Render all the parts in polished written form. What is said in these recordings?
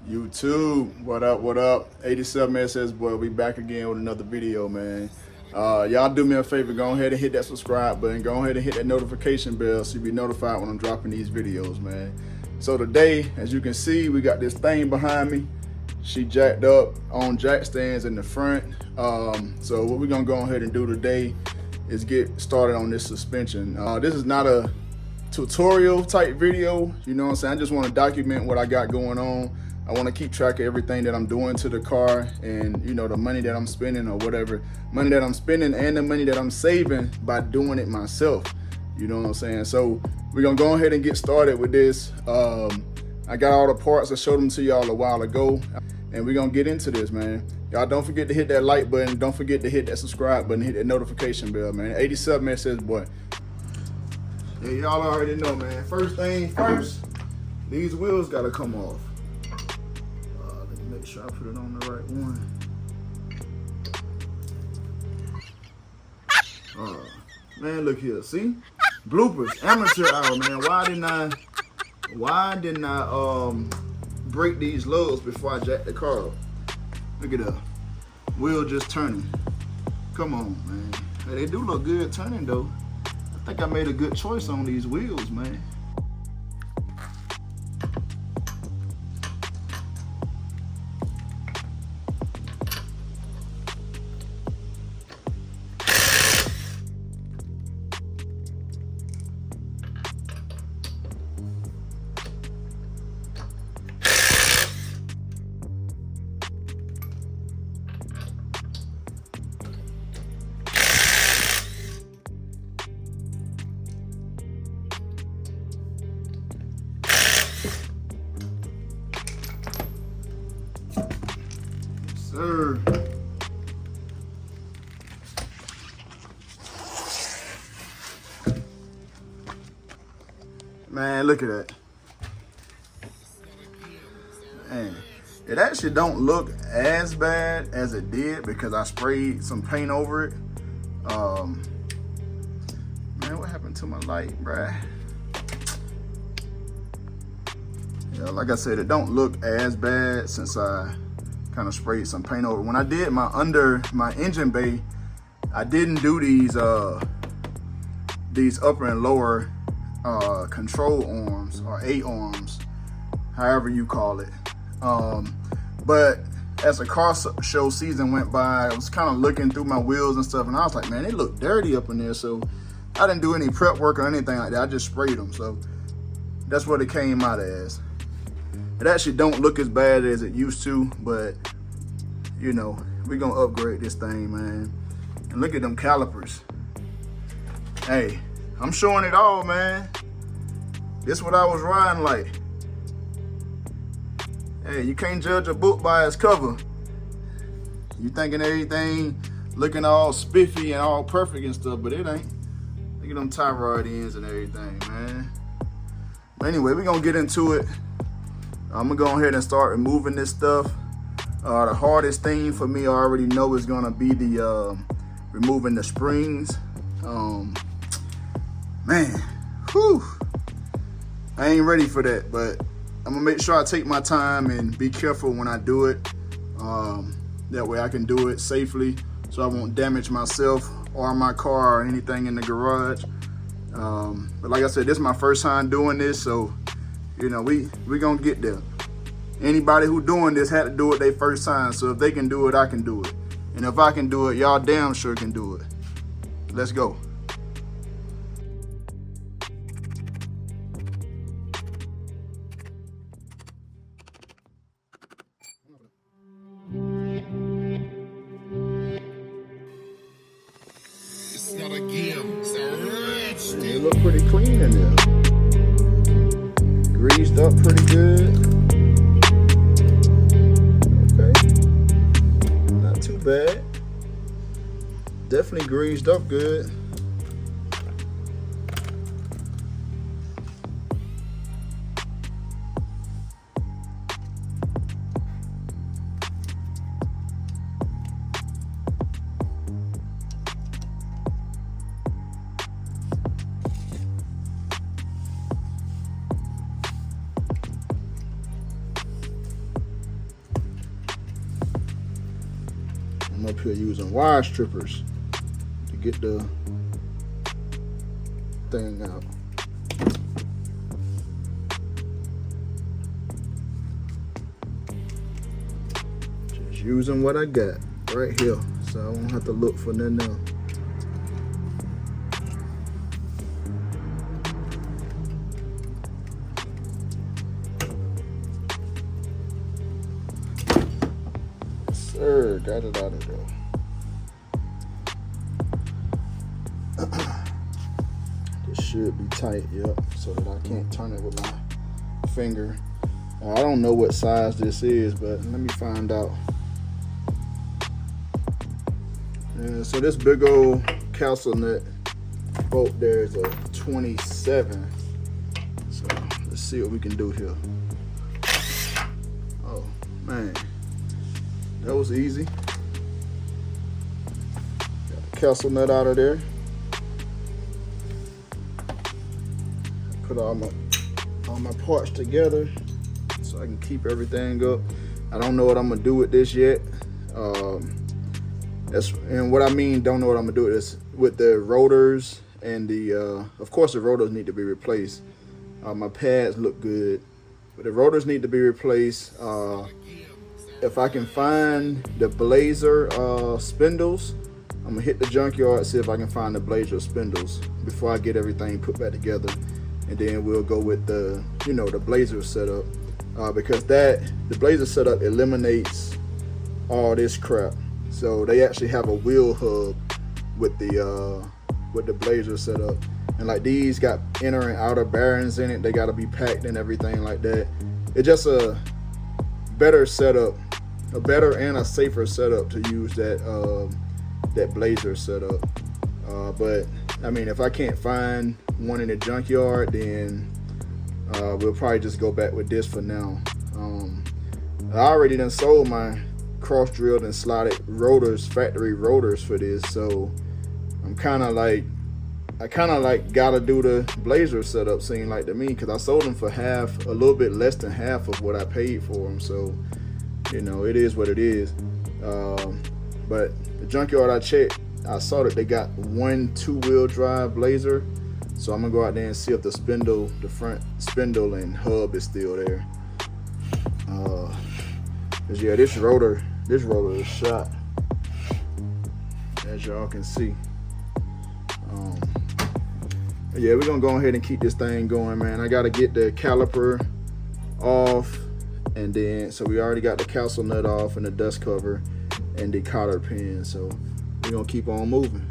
YouTube, what up, what up? 87 SS Boy, we back again with another video, man. Y'all do me a favor, go ahead and hit that subscribe button, go ahead and hit that notification bell so you be notified when I'm dropping these videos, man. So today, as you can see, we got this thing behind me. She jacked up on jack stands in the front. So what we're gonna go ahead and do today is get started on this suspension. This is not a tutorial type video, you know what I'm saying? I just want to document what I got going on. I want to keep track of everything that I'm doing to the car, and you know, the money that I'm spending or whatever money that I'm spending and the money that I'm saving by doing it myself, you know what I'm saying? So we're gonna go ahead and get started with this. I got all the parts, I showed them to y'all a while ago, and we're gonna get into this, man. Y'all don't forget to hit that like button, don't forget to hit that subscribe button, hit that notification bell, man. 87 SS Boy. Yeah, y'all already know, man. First thing first, these wheels gotta come off. Let me make sure I put it on the right one. Man, look here, see? Bloopers, amateur hour, man. Why didn't I break these lugs before I jacked the car up? Look at that, wheel just turning. Come on, man. Hey, they do look good turning though. I think I made a good choice on these wheels, man. Sir. Man, look at that. Man, it actually don't look as bad as it did because I sprayed some paint over it. Man, what happened to my light, bruh? Yeah, like I said, it don't look as bad since I kind of sprayed some paint over. When I did my engine bay, I didn't do these upper and lower control arms or A-arms, however you call it. But as the car show season went by, I was kind of looking through my wheels and stuff, and I was like, man, they look dirty up in there. So I didn't do any prep work or anything like that. I just sprayed them. So that's what it came out as. It actually don't look as bad as it used to, but you know, we're gonna upgrade this thing, man. And look at them calipers. Hey, I'm showing it all, man. This what I was riding like. Hey, you can't judge a book by its cover. You thinking everything looking all spiffy and all perfect and stuff, but it ain't. Look at them tie rod ends and everything, man. But anyway, we're gonna get into it. I'm gonna go ahead and start removing this stuff. The hardest thing for me, I already know, is gonna be the removing the springs. Man, whew. I ain't ready for that, but I'm gonna make sure I take my time and be careful when I do it. That way I can do it safely so I won't damage myself or my car or anything in the garage. But like I said, this is my first time doing this, so you know, we gonna get there. Anybody who doing this had to do it their first time, so if they can do it, I can do it. And if I can do it, y'all damn sure can do it. Let's go. It's not a game, it's a rich. It look pretty clean in there. Greased up pretty good. Okay. Not too bad. Definitely greased up good. I'm up here using wire strippers to get the thing out. Just using what I got right here, so I won't have to look for nothing else. Sir, got it out of there. This should be tight, yep, so that I can't turn it with my finger. I don't know what size this is, but let me find out. And so this big old castle nut bolt there is a 27. So let's see what we can do here. Oh man, that was easy. Got the castle nut out of there. Put all my parts together so I can keep everything up. I don't know what I'm gonna do with this yet. And what I mean, don't know what I'm gonna do with this, with the rotors and the, of course the rotors need to be replaced. My pads look good, but the rotors need to be replaced. If I can find the Blazer spindles, I'm gonna hit the junkyard, see if I can find the Blazer spindles before I get everything put back together. And then we'll go with the, you know, the Blazer setup, because the Blazer setup eliminates all this crap. So they actually have a wheel hub with the Blazer setup, and like these got inner and outer bearings in it. They got to be packed and everything like that. It's just a better setup, a better and a safer setup to use that Blazer setup. But I mean, if I can't find one in the junkyard, then we'll probably just go back with this for now. I already done sold my cross drilled and slotted rotors, factory rotors for this, so I kind of like gotta do the Blazer setup, seem like to me, because I sold them for half, a little bit less than half of what I paid for them. So you know, it is what it is. But the junkyard I checked, I saw that they got one 2-wheel drive Blazer, so I'm gonna go out there and see if the spindle, the front spindle and hub is still there. Cause yeah, this rotor is shot, as y'all can see. Yeah, we're gonna go ahead and keep this thing going, man. I gotta get the caliper off, and then so we already got the castle nut off and the dust cover and the cotter pin, so we're gonna keep on moving.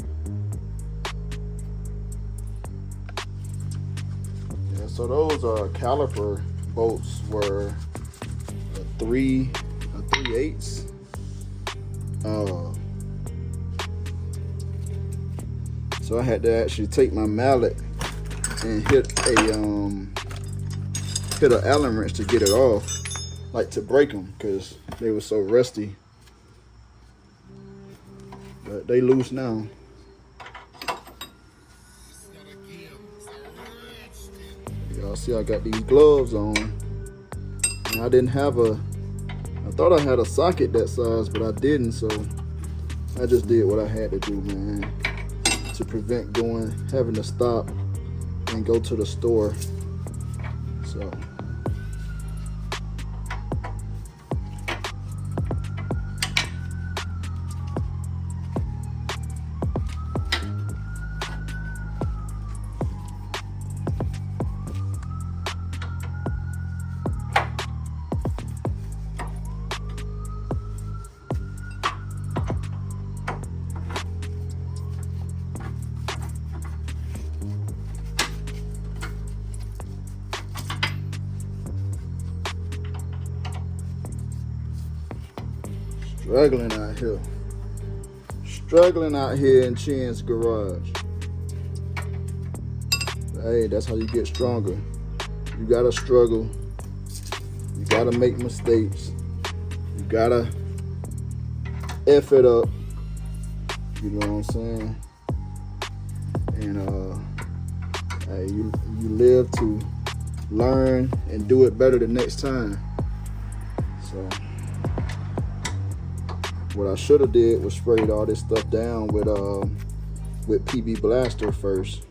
Yeah, so those caliper bolts were a 3/8. So I had to actually take my mallet and hit an Allen wrench to get it off, like to break them, because they were so rusty. But they loose now. Y'all see I got these gloves on, and I didn't have I thought I had a socket that size, but I didn't, so I just did what I had to do, man, to prevent having to stop and go to the store. So struggling out here in Chen's garage. Hey, that's how you get stronger. You gotta struggle, you gotta make mistakes, you gotta F it up, you know what I'm saying? And hey, you live to learn and do it better the next time. So What I should have did was sprayed all this stuff down with PB Blaster first,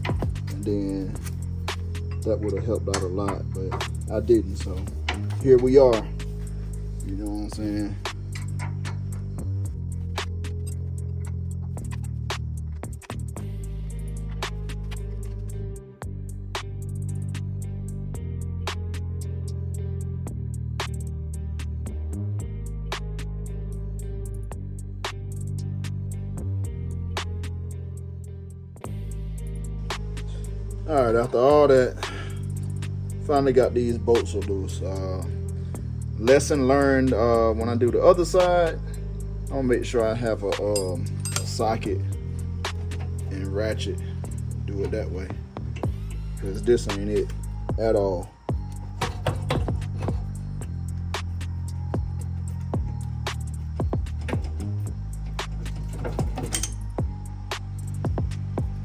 and then that would have helped out a lot, but I didn't. So here we are. You know what I'm saying? All right, after all that, finally got these bolts loose. Lesson learned, when I do the other side, I'm gonna make sure I have a socket and ratchet. Do it that way, because this ain't it at all.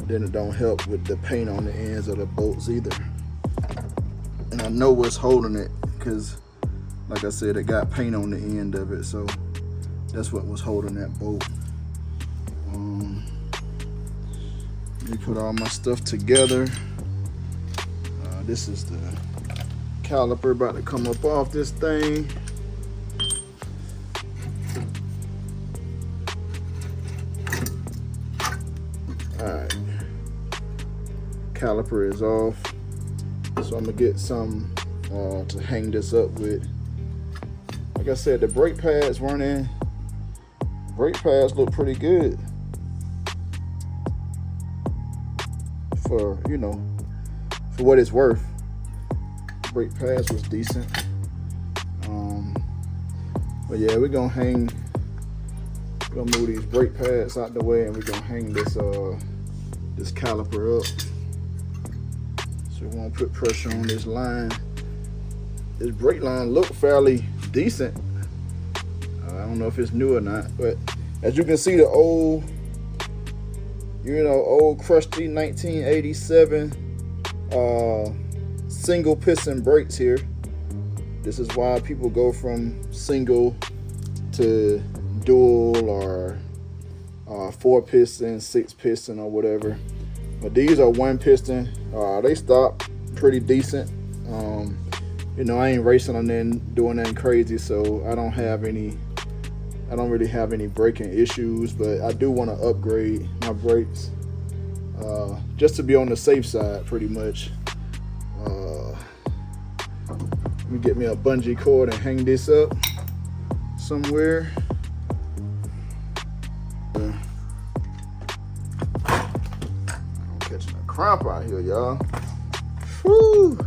Then it don't help with the paint on the ends of the bolts either. And I know what's holding it, because like I said, it got paint on the end of it, so that's what was holding that bolt. Let me put all my stuff together. This is the caliper about to come up off this thing. Alright, caliper is off, so I'm gonna get some to hang this up with. Like I said, the brake pads weren't in. Brake pads look pretty good for, you know, for what it's worth. Brake pads was decent. But yeah, we're gonna hang. We're gonna move these brake pads out the way, and we're gonna hang this this caliper up. So we won't put pressure on this line. This brake line looked fairly decent. I don't know if it's new or not, but as you can see, the old, you know, old crusty 1987 single piston brakes here. This is why people go from single to dual or 4 piston, 6 piston, or whatever. But these are 1 piston. They stop pretty decent. You know, I ain't racing on them doing nothing crazy, so I don't really have any braking issues, but I do want to upgrade my brakes just to be on the safe side, pretty much. Let me get me a bungee cord and hang this up somewhere. I'm catching a cramp out here, y'all. Whew.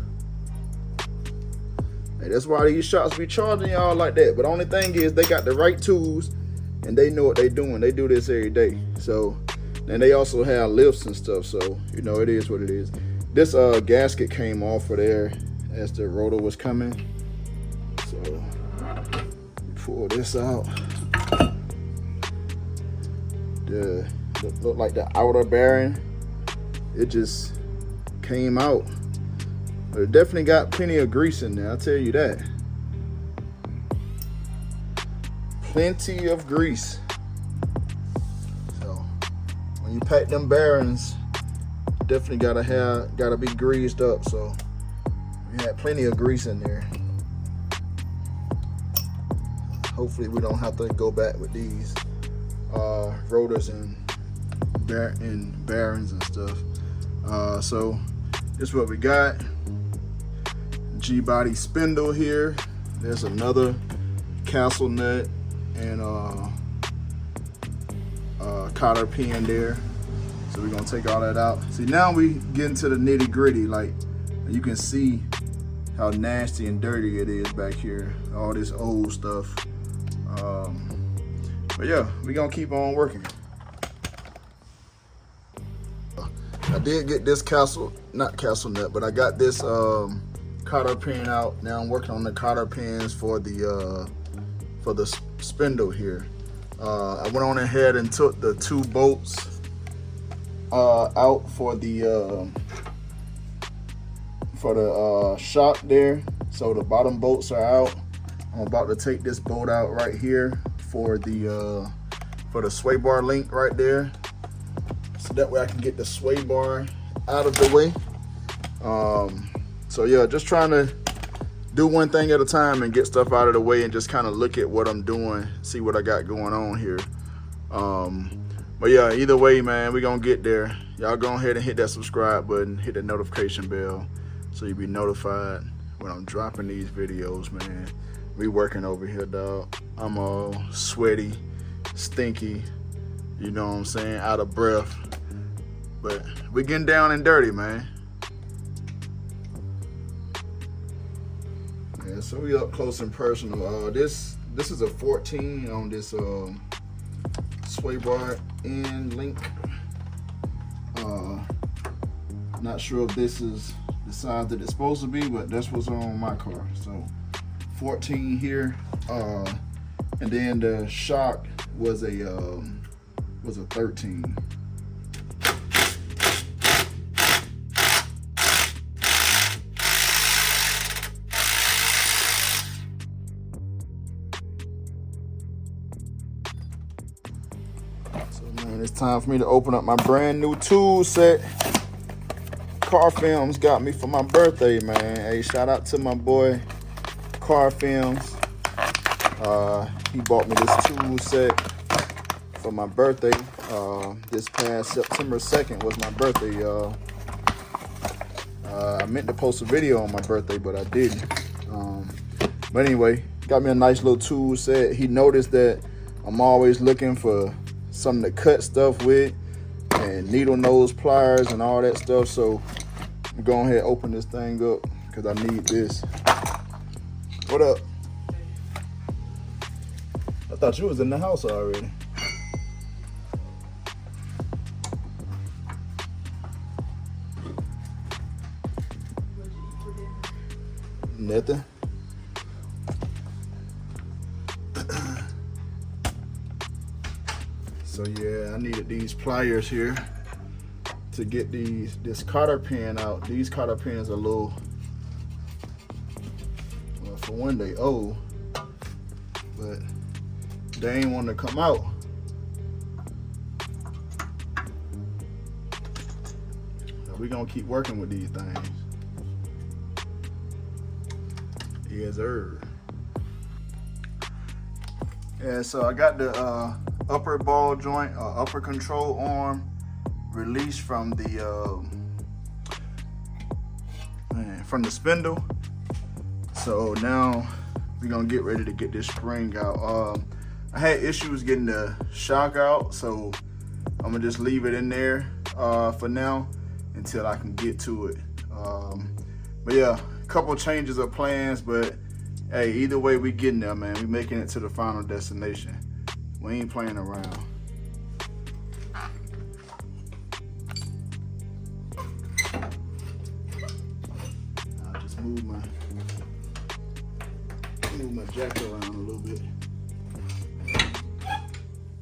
Hey, that's why these shops be charging y'all like that. But the only thing is, they got the right tools and they know what they doing. They do this every day. So, and they also have lifts and stuff. So, you know, it is what it is. This gasket came off of there as the rotor was coming. So, pull this out. Look like the outer bearing, it just came out. But it definitely got plenty of grease in there, I'll tell you that. Plenty of grease. So when you pack them bearings, definitely gotta be greased up. So we had plenty of grease in there. Hopefully we don't have to go back with these rotors and bearings and stuff. So this is what we got. Gbody spindle here. There's another castle nut and cotter pin there. So we're gonna take all that out. See, now we get into the nitty gritty. Like, you can see how nasty and dirty it is back here. All this old stuff. But yeah, we're gonna keep on working. I did get this not castle nut, but I got this cotter pin out. Now I'm working on the cotter pins for the spindle here. I went on ahead and took the 2 bolts out for the shock there. So the bottom bolts are out. I'm about to take this bolt out right here for the sway bar link right there, so that way I can get the sway bar out of the way. So yeah, just trying to do one thing at a time and get stuff out of the way and just kind of look at what I'm doing, see what I got going on here. But yeah, either way, man, we gonna get there. Y'all go ahead and hit that subscribe button, hit that notification bell, so you be notified when I'm dropping these videos, man. We working over here, dog. I'm all sweaty, stinky, you know what I'm saying, out of breath. But we getting down and dirty, man. Yeah, so we up close and personal. This is a 14 on this sway bar end link. Not sure if this is the size that it's supposed to be, but that's what's on my car. So 14 here, and then the shock was a 13. So man, it's time for me to open up my brand new tool set. Car Films got me for my birthday, man. Hey, shout out to my boy Car Films. He bought me this tool set for my birthday. This past September 2nd was my birthday, y'all. I meant to post a video on my birthday, but I didn't. But anyway, got me a nice little tool set. He noticed that I'm always looking for something to cut stuff with, and needle nose pliers and all that stuff. So I'm going ahead and open this thing up because I need this. What up? I thought you was in the house already. Nothing. So yeah, I needed these pliers here to get this cotter pin out. These cotter pins are a little, well, for one, they old, but they ain't want to come out. So we gonna keep working with these things. Yes, sir. Yeah, so I got the upper ball joint, upper control arm released from the spindle. So now we're gonna get ready to get this spring out. I had issues getting the shock out, so I'm gonna just leave it in there for now until I can get to it. But yeah, a couple changes of plans, but hey, either way we getting there, man. We making it to the final destination. We ain't playing around. I'll just move my jack around a little bit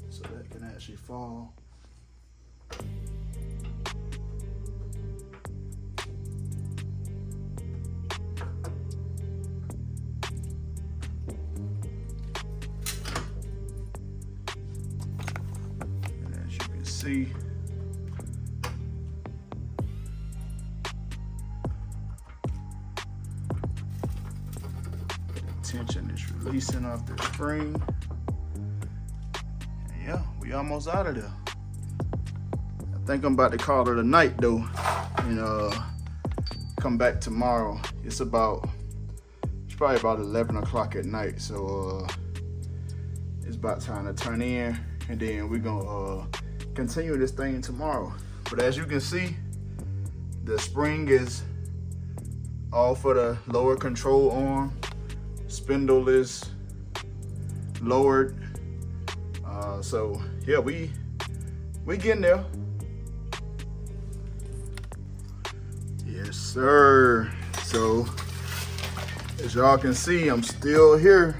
so that can actually fall. See, the tension is releasing off the spring. And yeah, we almost out of there. I think I'm about to call it a night though, and come back tomorrow. It's probably about 11 o'clock at night, so it's about time to turn in, and then we're gonna continue this thing tomorrow. But as you can see, the spring is all for the lower control arm. Spindle is lowered. So yeah, we getting there. Yes, sir. So as y'all can see, I'm still here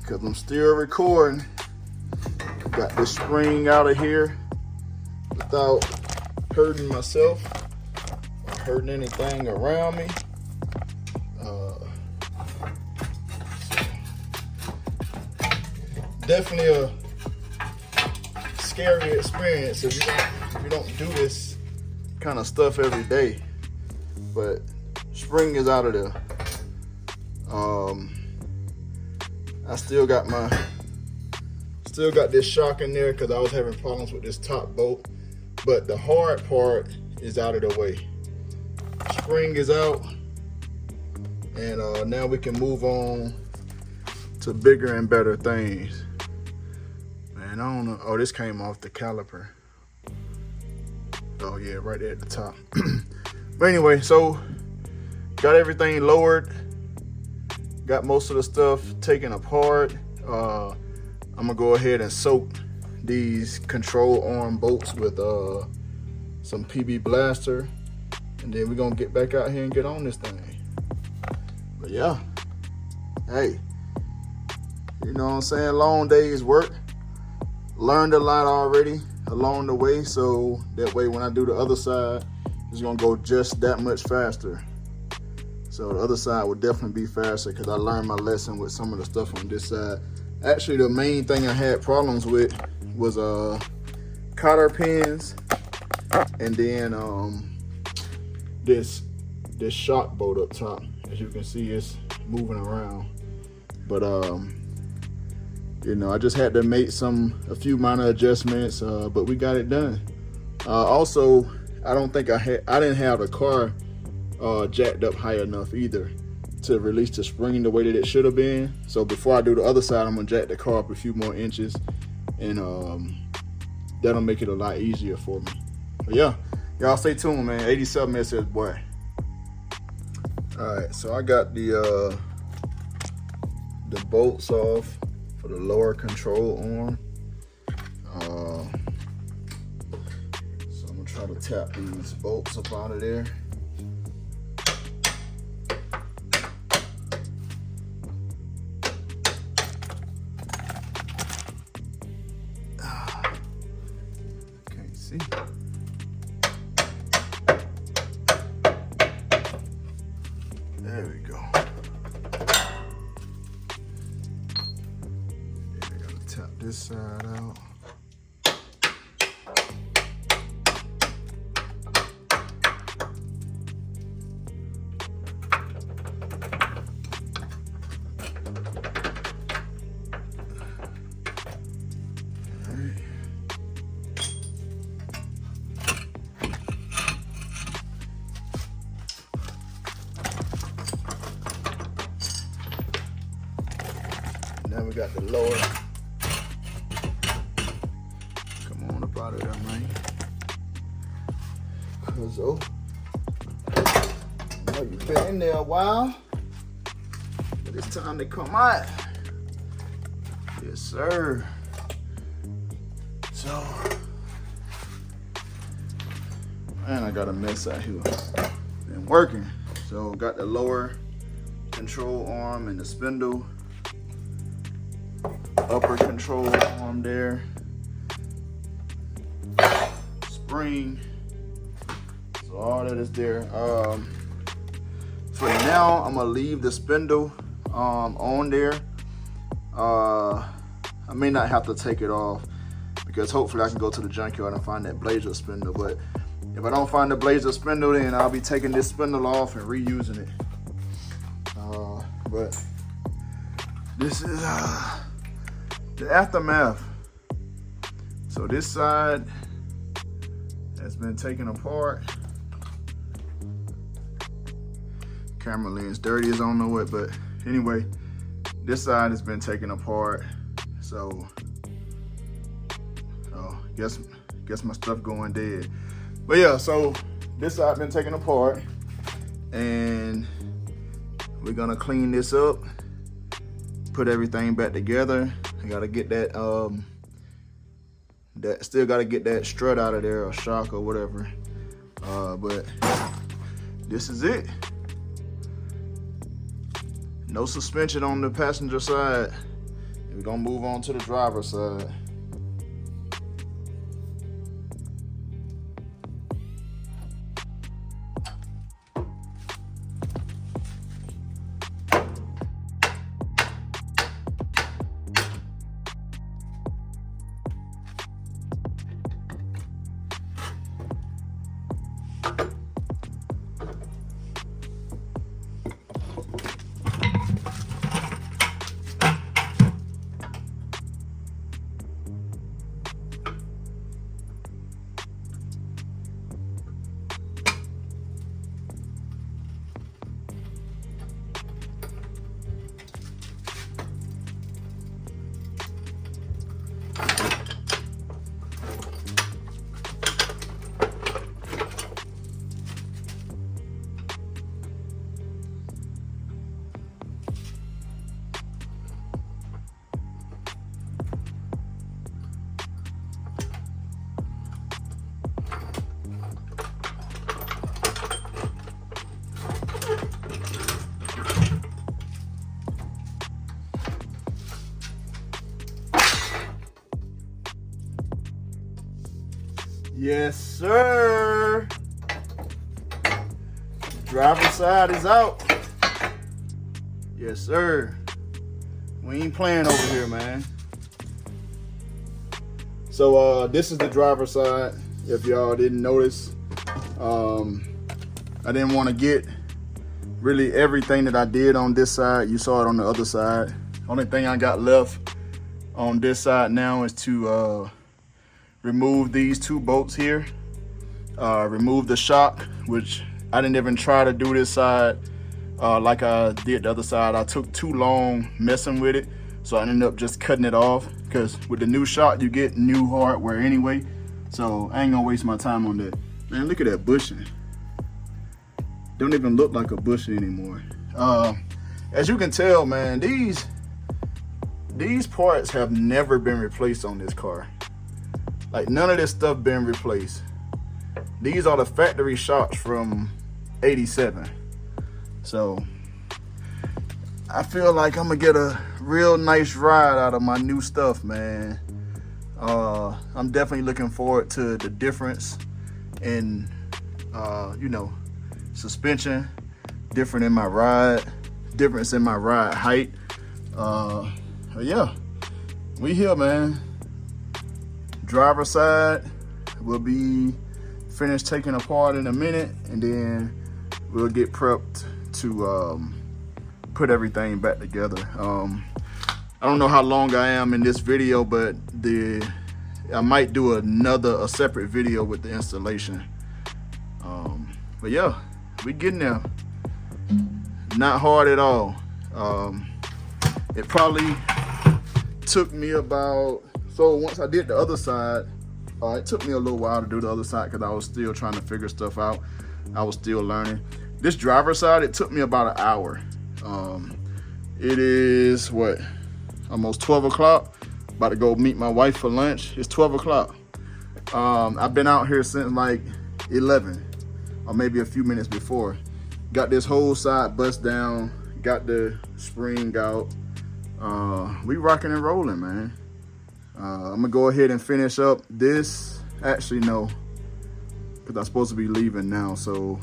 because I'm still recording. Got this spring out of here without hurting myself or hurting anything around me. definitely a scary experience if you don't do this kind of stuff every day. But spring is out of there. I still got this shock in there because I was having problems with this top bolt, but the hard part is out of the way. Spring is out, and now we can move on to bigger and better things. Man, I don't know. Oh, this came off the caliper. Oh yeah, right there at the top. But anyway, so got everything lowered. Got most of the stuff taken apart. I'm gonna go ahead and soak these control arm bolts with some PB Blaster, and then we're gonna get back out here and get on this thing. But yeah, hey, you know what I'm saying? Long day's work. Learned a lot already along the way, so that way when I do the other side, it's gonna go just that much faster. So the other side would definitely be faster because I learned my lesson with some of the stuff on this side. Actually, the main thing I had problems with was cotter pins, and then this shock bolt up top. As you can see, it's moving around. But you know, I just had to make a few minor adjustments, but we got it done. Also, I don't think I didn't have the car jacked up high enough either to release the spring the way that it should have been. So before I do the other side, I'm gonna jack the car up a few more inches, and that'll make it a lot easier for me. But yeah, y'all stay tuned, man. 87 SS boy. All right, so I got the bolts off for the lower control arm. So I'm gonna try to tap these bolts up out of there. Can't see. There we go. Tap this side out. Now we got the lower. Come on up out of there, man. Cause oh, I know you've been in there a while, but it's time to come out. Yes, sir. So, man, I got a mess out here. Been working. So got the lower control arm and the spindle. Upper control arm there, spring, so all that is there. For now, I'm gonna leave the spindle on there. I may not have to take it off because hopefully I can go to the junkyard and find that blazer spindle, but if I don't find the blazer spindle, then I'll be taking this spindle off and reusing it. But this is the aftermath. So this side has been taken apart. Camera lens dirty as I don't know what, but anyway, this side has been taken apart. So guess my stuff going dead. But yeah, so this side been taken apart, and we're gonna clean this up, put everything back together. I gotta get that still gotta get that strut out of there, or shock or whatever. But this is it. No suspension on the passenger side. We're gonna move on to the driver's side. Yes, sir. Driver's side is out. Yes, sir. We ain't playing over here, man. So this is the driver's side. If y'all didn't notice, I didn't want to get really everything that I did on this side. You saw it on the other side. Only thing I got left on this side now is to remove these two bolts here, remove the shock, which I didn't even try to do this side like I did the other side. I took too long messing with it, so I ended up just cutting it off, because with the new shock you get new hardware anyway, so I ain't gonna waste my time on that. Man, look at that bushing. Don't even look like a bushing anymore. As you can tell, man, these parts have never been replaced on this car. Like, none of this stuff been replaced. These are the factory shocks from '87. So I feel like I'm gonna get a real nice ride out of my new stuff, man. I'm definitely looking forward to the difference in, you know, suspension, difference in my ride height. Yeah, we here, man. Driver side will be finished taking apart in a minute, and then we'll get prepped to put everything back together. I don't know how long I am in this video, but I might do a separate video with the installation. But yeah, we getting there. Not hard at all. It probably took me about, so once I did the other side, it took me a little while to do the other side because I was still trying to figure stuff out. I was still learning. This driver side, it took me about an hour. It is what, almost 12 o'clock. About to go meet my wife for lunch. It's 12 o'clock. I've been out here since like 11, or maybe a few minutes before. Got this whole side bust down, got the spring out. We rocking and rolling, man. I'm gonna go ahead and finish up this. Actually, no, because I'm supposed to be leaving now, so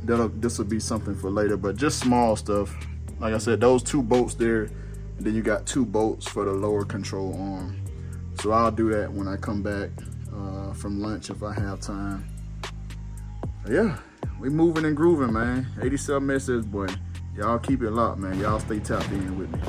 this will be something for later, but just small stuff. Like I said, those two bolts there, and then you got two bolts for the lower control arm. So I'll do that when I come back from lunch if I have time. But yeah, we moving and grooving, man. 87 SS Gbody. Y'all keep it locked, man. Y'all stay tapped in with me.